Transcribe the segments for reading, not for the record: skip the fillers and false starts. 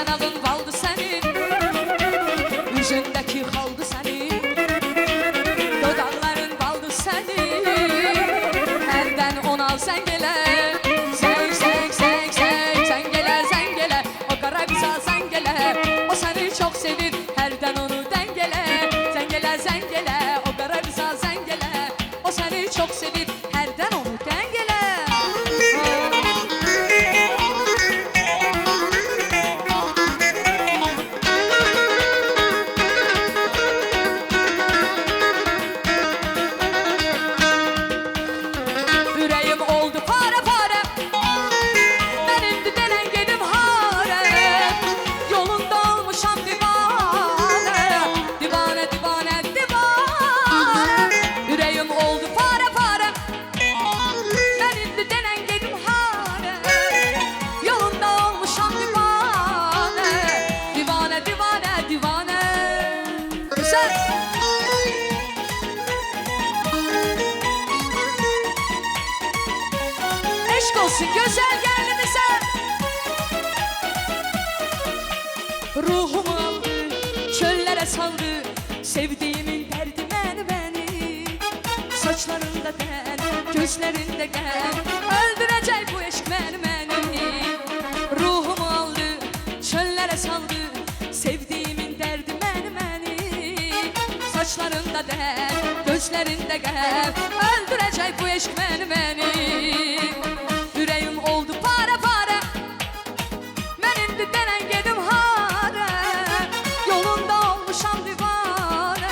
yanağın baldı senin, yüzündeki haldı senin, dodakların baldı senin. Herden on al sen gele, sen gele, sen gele. O kara güzel sen gele, o seni çok sevir. Herden onu dengele, sen gele, sen gele. O kara güzel sen gele, o seni çok sevir. Herden onu dengele. Yüreğim oldu pare pare, ben indi denen gedim hare. Yolunda olmuşam divane, divane, divane, divane. Yüreğim oldu pare pare, ben indi denen gedim hare. Yolunda olmuşam divane, divane, divane, divane. Güzel. Aşk olsun güzel geldiğimize. Ruhumu aldı, çöllere saldı, sevdiğimin derdi beni. Saçlarında ten, gözlerinde gen, öldürecek bu aşk beni. Ruhumu aldı, çöllere saldı, sevdiğimin derdi beni. Saçlarında den, gözlerinde gen, öldürecek bu aşk beni. Yüreğim oldu pare pare, ben indi denen gedim hare. Yolunda olmuşam divane,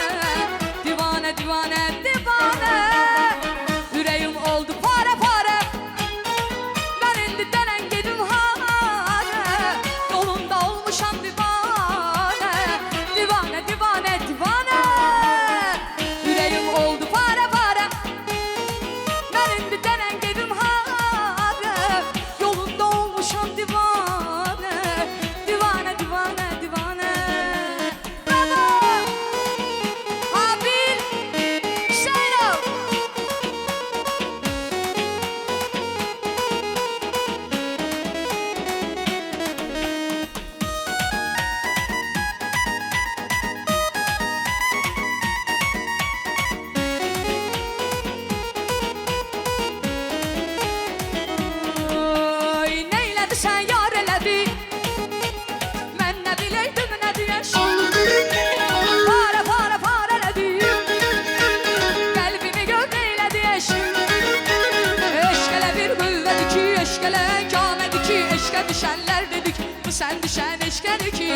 divane, divane, divane. Yüreğim oldu pare pare, ben indi denen gedim hare. Yolunda olmuşam divane, divane, divane, divane. Yüreğim oldu pare pare, ben indi denen gedim hare. Yolunda olmuşam divane, divane, divane, divane. Bravo! Habil, Zeynep. Oy, neyledi sen yar eledi, mən nə biləydim nə deyəş. Para, para, para eledi, qəlbimi gör neylədi eşq. Eşq elə bir qüvvədir ki, eşq elə kamədir ki, eşqə düşənlər dedik, bu sən düşən eşqədir ki,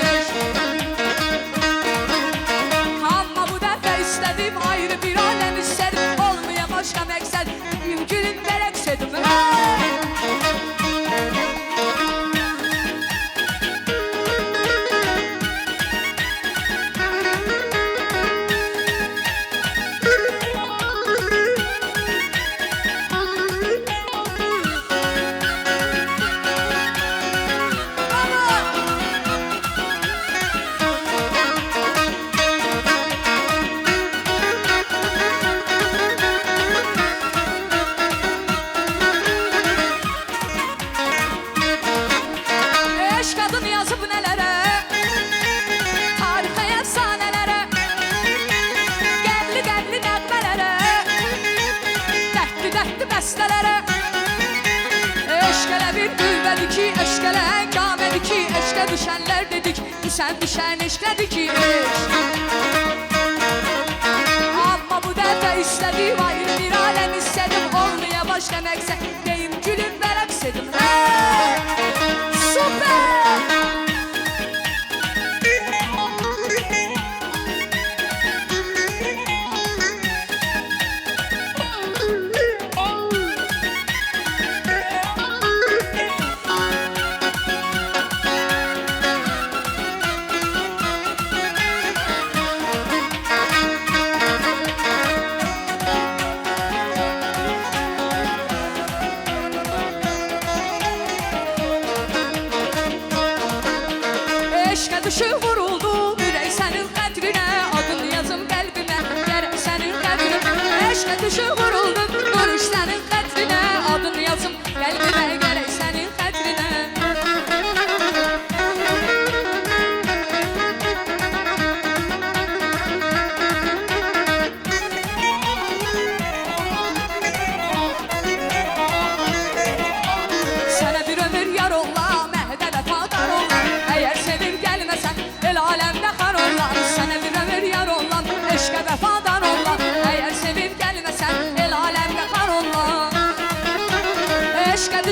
amma bu dəfə istədim ayrı bir aləm istədim, olmaya başqa məqsəd, mümkünün bərəks edim. Eşq adını yazıb nələrə, tarixə əfsanələrə, qəbli nəğmələrə, dərdli bəstələrə. Eşq elə bir qüvvədir ki, eşq elə həngamədir ki, eşqə düşənlər dedik, bu sən düşən eşqədir ki, amma bu dəfə istədim ayrı bir aləm istədim, olmaya başqa məqsəd deyim gülüm bərəks edim. Süper!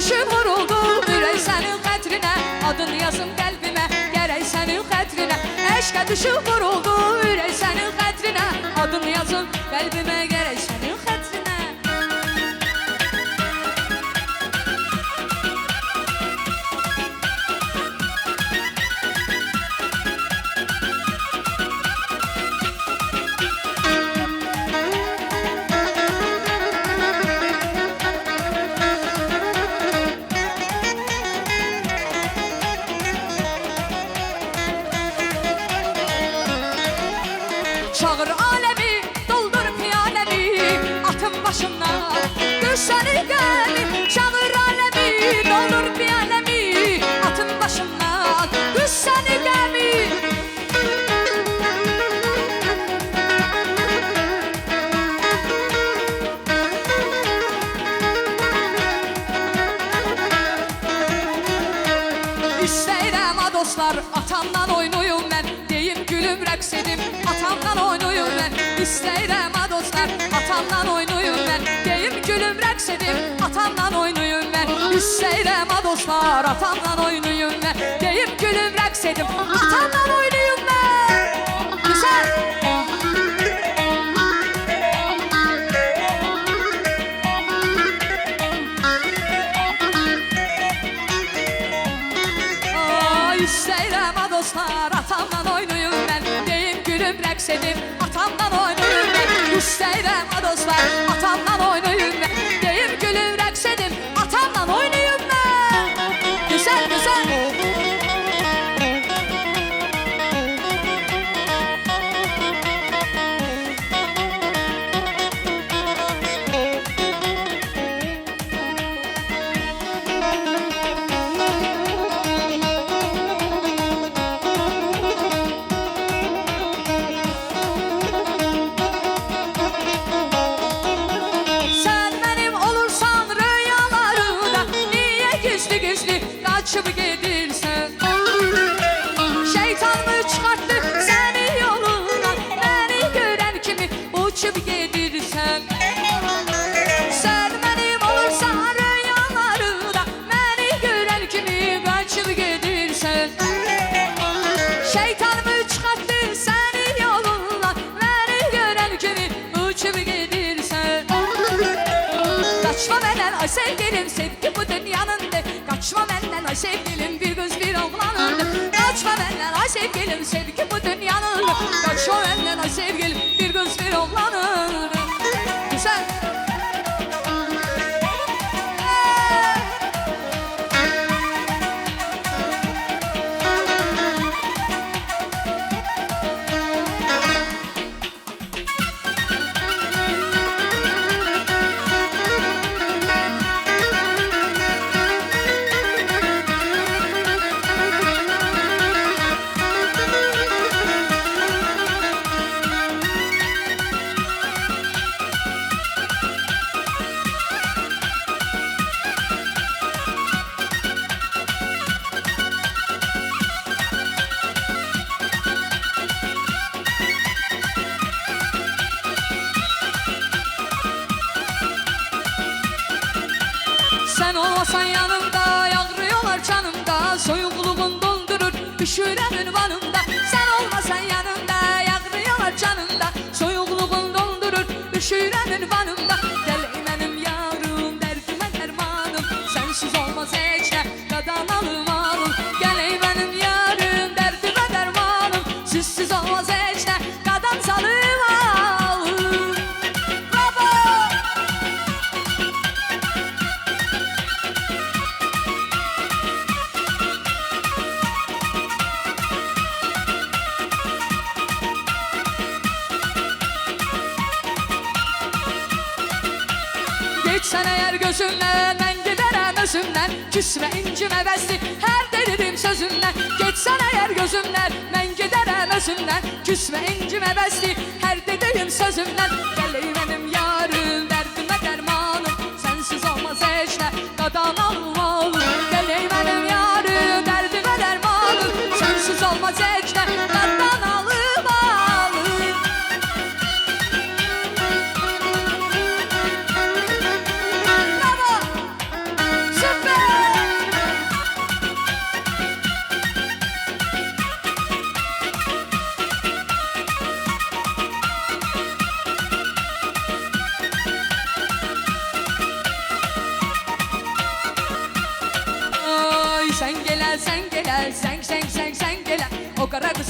düşüb vuruldum ürək sənin xətrinə. Adın yazım qəlbimə, gərək sənin xətrinə. Eşqə düşüb vuruldum ürək sənin xətrinə. Adın yazım qəlbimə, gərək sənin xətrinə. Çağır aləmi, doldur piyaləmi, atın başından düşəni qəmi. Çağır aləmi, doldur piyaləmi, atın başından düşəni qəmi. İstəyirəm ha dostlar, atamdan oynuyum mən. Deyim gülüm rəqs edim, atamdan oynuyum mən. İstəyirəm ha dostlar, atamdan oynuyum mən. Deyim gülüm rəqs edim, atamdan oynuyum mən. İstəyirəm ha dostlar, atamdan oynuyum mən. Deyim gülüm rəqs edim, atamdan oynuyum mən. Güzel. İstəyirəm ha dostlar, atamdan oynuyum mən. Deyim gülüm rəqs edim, atamdan oynuyum mən. İstəyirəm ha dostlar, atamdan oynuyum mən. Deyim gülüm rəqs edim, atamdan oynuyum mən. Güzel, güzel. Kaçıp gedirsən, şeytan mı çıxartdı səni yolundan? Məni görən kimi uçub gedirsən. Sən mənim olursan rüyalarında, məni görən kimi qaçıb gedirsən. Şeytan mı çıxartdı səni yolundan? Məni görən kimi uçub gedirsən. Kaçma məndən ay sevgilim, sevgi bu dünyanındır. Kaçma məndən ay sevgilim, bir göz bir oğlanındır. Kaçma məndən ay sevgilim, sevgi bu dünyanındır. Kaçma məndən ay sevgilim, bir göz bir oğlanındır. Güzel. Sen olmasan yanımda, yağrıyorlar canımda. Soyuqluğun doldurur, üşürəm ünvanımda. Sen olmasan yanımda, yağrıyorlar canımda. Soyuqluğun doldurur, üşürəm ünvanımda. Gəl ey mənim yarım, dərdimə dərmanım. Sensiz olmaz heç nə, qadan alım. Gəl ey mənim yarım, dərdimə dərmanım. Sizsiz olmaz heç nə, qadan salım. Geçsən əgər gözümdən, mən gedərəm özümdən. Küsmə incimə bəsli, hər delirim sözümdən. Geçsən əgər gözümdən, mən gedərəm özümdən. Küsmə incimə bəsli, hər dediğim sözümdən. Gəl ey mənim yarım, dərdimə dərmanım. Sensiz olmaz heç nə, qadan alım. Gəl ey mənim yarım, dərdimə dərmanım. Sensiz olmaz heç nə, qadan alım. Super!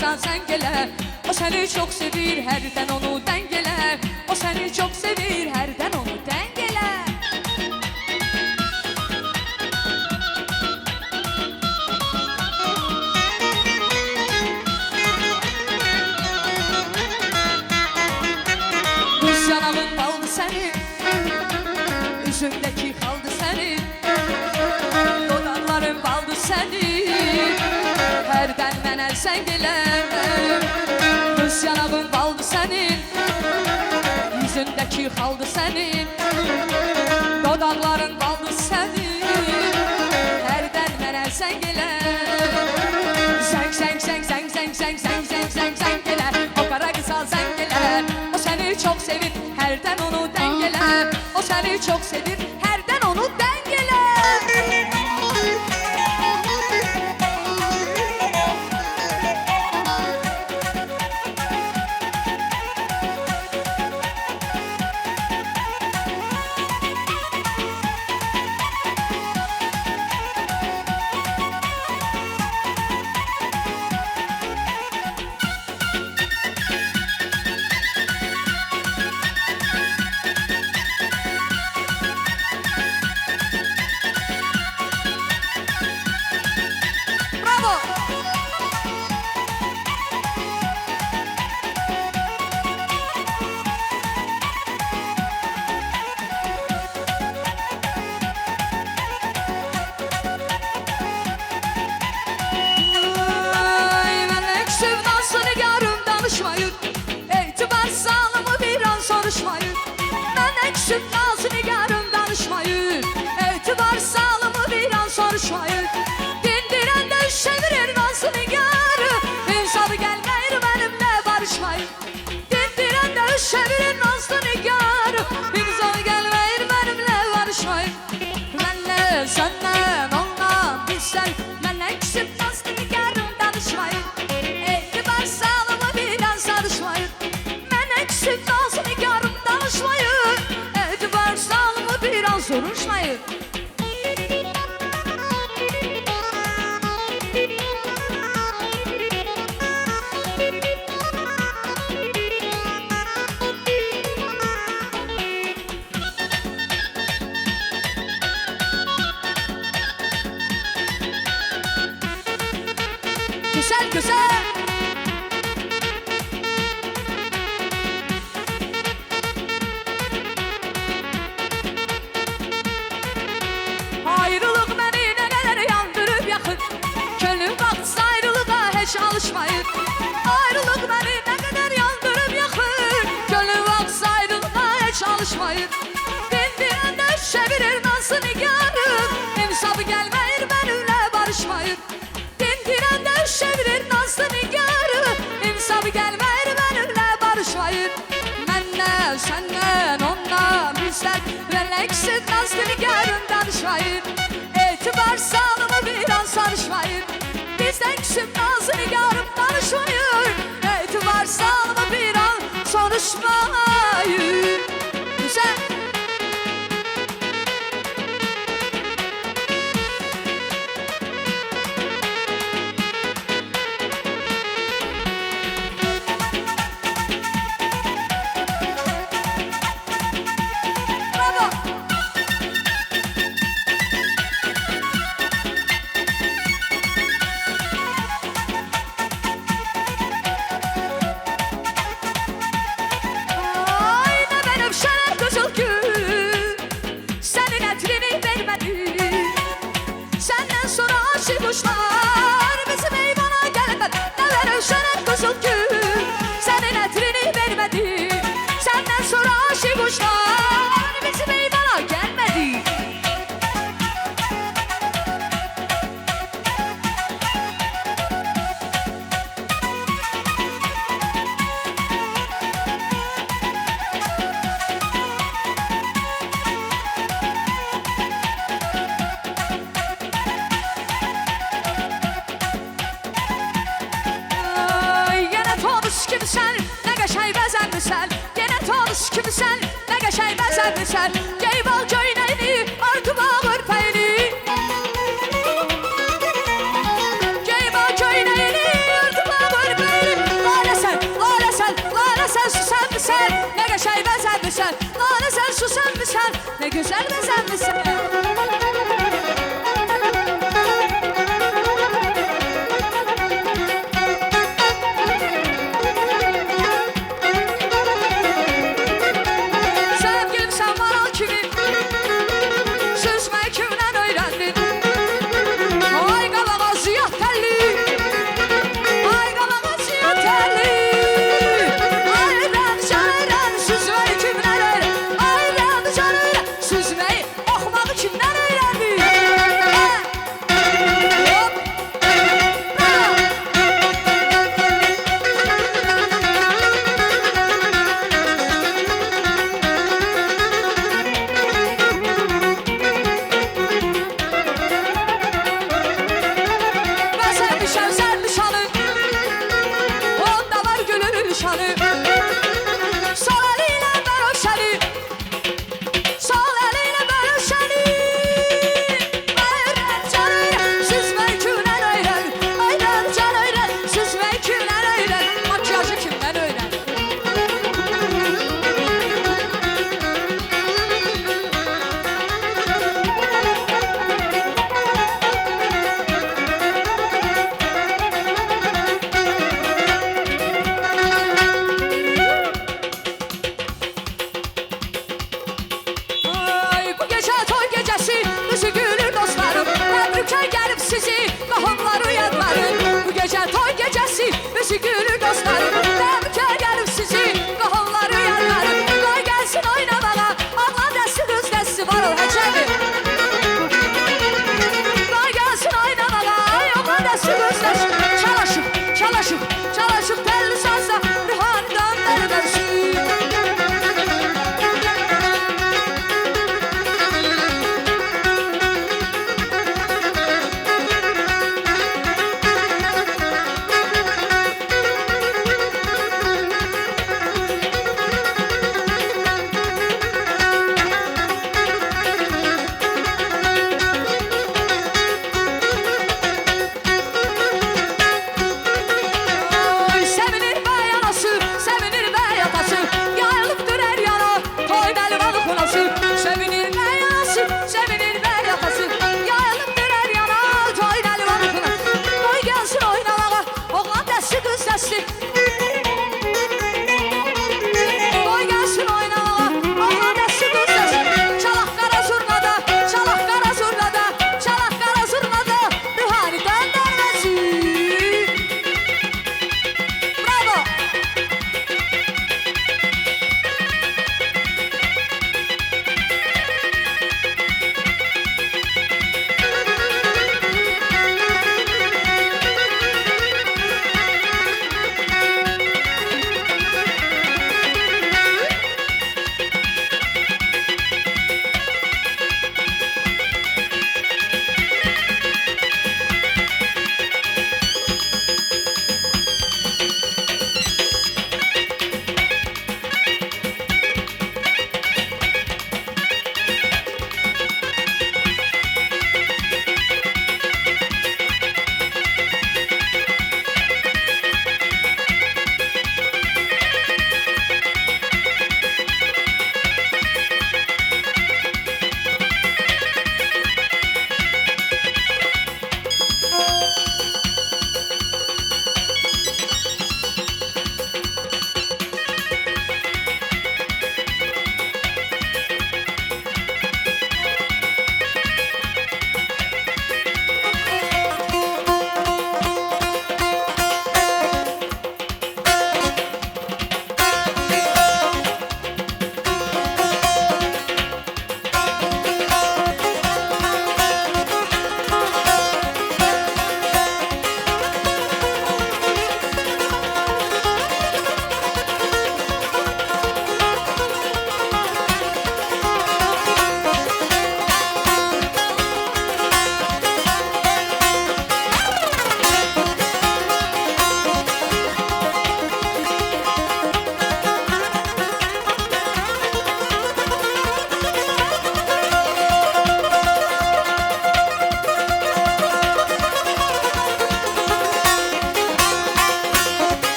kızsan sen gele. O seni çok sevir, herden onu dengele. O seni çok sevir, herden onu dengele. Kız yanağın baldı senin, üzümdeki kaldı senin. Dodakların baldı senin, herden mənə sen gele. Kız yanağın baldı senin, yüzündeki kaldı senin. Dodakların baldı senin, herden mənə sen gele. Sen sen sen sen sen sen sen sen sen sen gele. O kara kızal sen gele. O seni çok sevir, herden onu dengele. O seni çok sevir, herden onu dengele. Süt nazı nigarım danışmayın, etibar sağlamı bir an soruşmayın. Dindiren de çevirir nazı nigarı, insanı gelmeyir benimle barışmayın. Dindiren de çevirir nazı nigarı, insanı gelmeyir benimle barışmayın. Benle, senden, ondan, bizden, benle küsüp nazı nigarım danışmayın. Etibar sağlamı bir an sarışmayın. Benle küsüp nazı nigarım danışmayın. Biraz soruşmayın. Güzel güzel. Ayrılık beni neler yandırıp yakın. Gönlüm baktı ayrılığa hiç alışmayın. Ayrılık beni ne kadar yandırıp yakın. Gönlüm baktı ayrılığa hiç alışmayın. Dindiren de çevirir nazlı nigarım, insafı gelmeyir benimle barışmayın. Dindiren de çevirir nazlı nigarım, insafı gelmeyir benimle barışmayın. Benle, senden, ondan, bizden, benle ikisi nazlı nigarım danışmayın. Etibar sağlamı bir an sarışmayın. Bizden küsüp nazlı nigarım danışmayın. Etibar sağlamı bir an soruşmayın. Güzel. Ne güzel